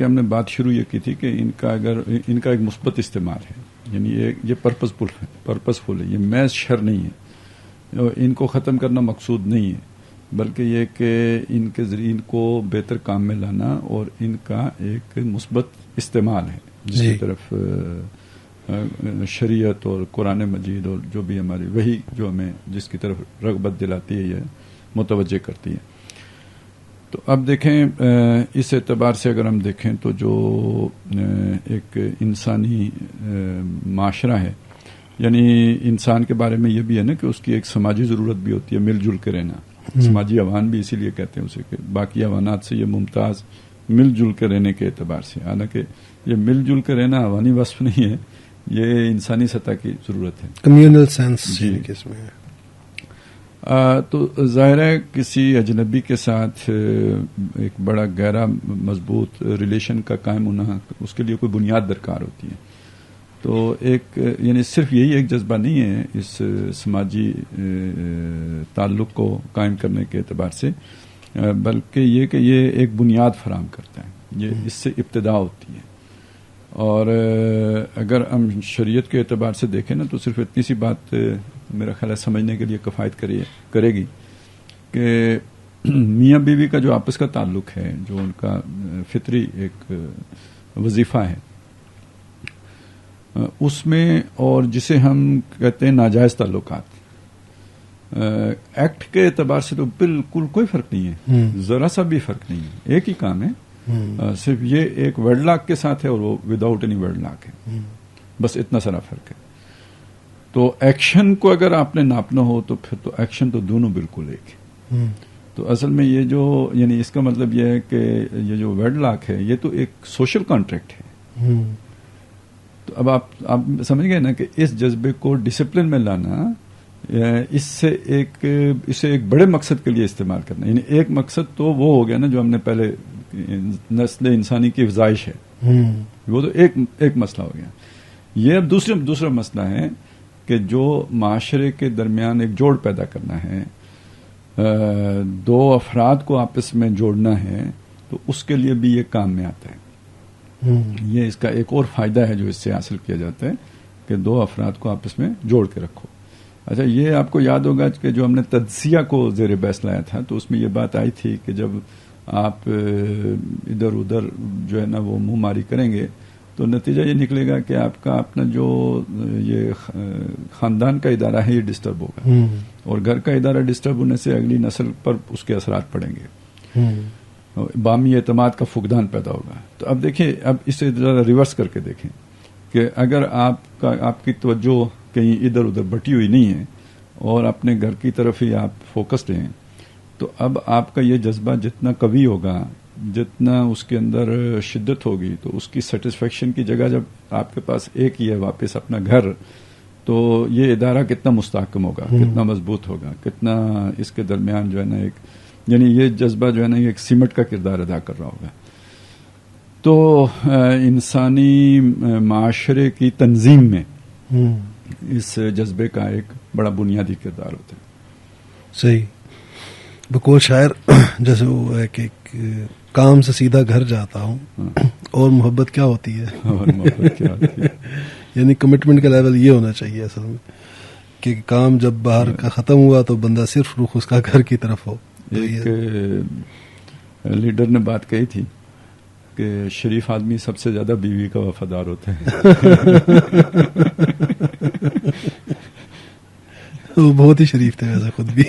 کہ ہم نے بات شروع یہ کی تھی کہ ان کا ایک مثبت استعمال ہے، یعنی یہ پرپسفل ہے، یہ محض شر نہیں ہے، ان کو ختم کرنا مقصود نہیں ہے، بلکہ یہ کہ ان کے ذریعے ان کو بہتر کام میں لانا اور ان کا ایک مثبت استعمال ہے، جس کی طرف شریعت اور قرآن مجید اور جو بھی ہماری وہی جو ہمیں جس کی طرف رغبت دلاتی ہے، یہ متوجہ کرتی ہے۔ تو اب دیکھیں اس اعتبار سے اگر ہم دیکھیں تو جو ایک انسانی معاشرہ ہے، یعنی انسان کے بارے میں یہ بھی ہے نا کہ اس کی ایک سماجی ضرورت بھی ہوتی ہے، مل جل کے رہنا، سماجی حیوان بھی اسی لیے کہتے ہیں اسے کہ باقی حیوانات سے یہ ممتاز مل جل کے رہنے کے اعتبار سے، حالانکہ یہ مل جل کے رہنا حیوانی وصف نہیں ہے، یہ انسانی سطح کی ضرورت ہے، کمیونل سینس کس میں ہے۔ تو ظاہر ہے کسی اجنبی کے ساتھ ایک بڑا گہرا مضبوط ریلیشن کا قائم ہونا، اس کے لیے کوئی بنیاد درکار ہوتی ہے، تو ایک یعنی صرف یہی ایک جذبہ نہیں ہے اس سماجی تعلق کو قائم کرنے کے اعتبار سے، بلکہ یہ کہ یہ ایک بنیاد فراہم کرتا ہے، یہ اس سے ابتدا ہوتی ہے۔ اور اگر ہم شریعت کے اعتبار سے دیکھیں نا تو صرف اتنی سی بات میرا خیال ہے سمجھنے کے لیے کفایت کرے گی کہ میاں بیوی کا جو آپس کا تعلق ہے، جو ان کا فطری ایک وظیفہ ہے، اس میں اور جسے ہم کہتے ہیں ناجائز تعلقات، ایکٹ کے اعتبار سے تو بالکل کوئی فرق نہیں ہے، ذرا سا بھی فرق نہیں ہے، ایک ہی کام ہے، صرف یہ ایک ویڈ لاک کے ساتھ ہے اور وہ وداؤٹ اینی ویڈ لاک ہے، بس اتنا سارا فرق ہے۔ تو ایکشن کو اگر آپ نے ناپنا ہو تو پھر تو ایکشن تو دونوں بالکل ایک ہے۔ تو اصل میں یہ جو یعنی اس کا مطلب یہ ہے کہ یہ جو ویڈ لاک ہے یہ تو ایک سوشل کانٹریکٹ ہے۔ تو اب آپ سمجھ گئے نا کہ اس جذبے کو ڈسپلن میں لانا، اسے ایک بڑے مقصد کے لیے استعمال کرنا، یعنی ایک مقصد تو وہ ہو گیا نا جو ہم نے پہلے نسل انسانی کی افزائش ہے، وہ تو ایک مسئلہ ہو گیا۔ یہ اب دوسرا مسئلہ ہے کہ جو معاشرے کے درمیان ایک جوڑ پیدا کرنا ہے، دو افراد کو آپس میں جوڑنا ہے، تو اس کے لیے بھی یہ کام میں آتا ہے۔ یہ اس کا ایک اور فائدہ ہے جو اس سے حاصل کیا جاتا ہے کہ دو افراد کو آپس میں جوڑ کے رکھو۔ اچھا، یہ آپ کو یاد ہوگا کہ جو ہم نے تجزیہ کو زیر بحث لایا تھا تو اس میں یہ بات آئی تھی کہ جب آپ ادھر ادھر جو ہے نا وہ منہ ماری کریں گے تو نتیجہ یہ نکلے گا کہ آپ کا اپنا جو یہ خاندان کا ادارہ ہے یہ ڈسٹرب ہوگا، اور گھر کا ادارہ ڈسٹرب ہونے سے اگلی نسل پر اس کے اثرات پڑیں گے، باہمی اعتماد کا فقدان پیدا ہوگا۔ تو اب دیکھیں، اب اسے ذرا ریورس کر کے دیکھیں کہ اگر آپ کی توجہ کہیں ادھر ادھر بٹی ہوئی نہیں ہے اور اپنے گھر کی طرف ہی آپ فوکسڈ ہیں، تو اب آپ کا یہ جذبہ جتنا قوی ہوگا، جتنا اس کے اندر شدت ہوگی، تو اس کی سیٹسفیکشن کی جگہ جب آپ کے پاس ایک ہی ہے واپس اپنا گھر، تو یہ ادارہ کتنا مستحکم ہوگا، کتنا مضبوط ہوگا، کتنا اس کے درمیان جو ہے نا ایک یعنی یہ جذبہ جو ہے نا یہ ایک سیمٹ کا کردار ادا کر رہا ہوگا۔ تو انسانی معاشرے کی تنظیم میں اس جذبے کا ایک بڑا بنیادی کردار ہوتا ہے۔ صحیح۔ بقول شاعر جیسے وہ ہے کہ کام سے سیدھا گھر جاتا ہوں اور محبت کیا ہوتی ہے، اور محبت کیا ہوتی ہے، یعنی کمٹمنٹ کا لیول یہ ہونا چاہیے اصل میں کہ کام جب باہر کا ختم ہوا تو بندہ صرف رخ اس کا گھر کی طرف ہو۔ ایک لیڈر نے بات کہی تھی کہ شریف آدمی سب سے زیادہ بیوی کا وفادار ہوتا ہے۔ وہ بہت ہی شریف تھے ویسے خود بھی۔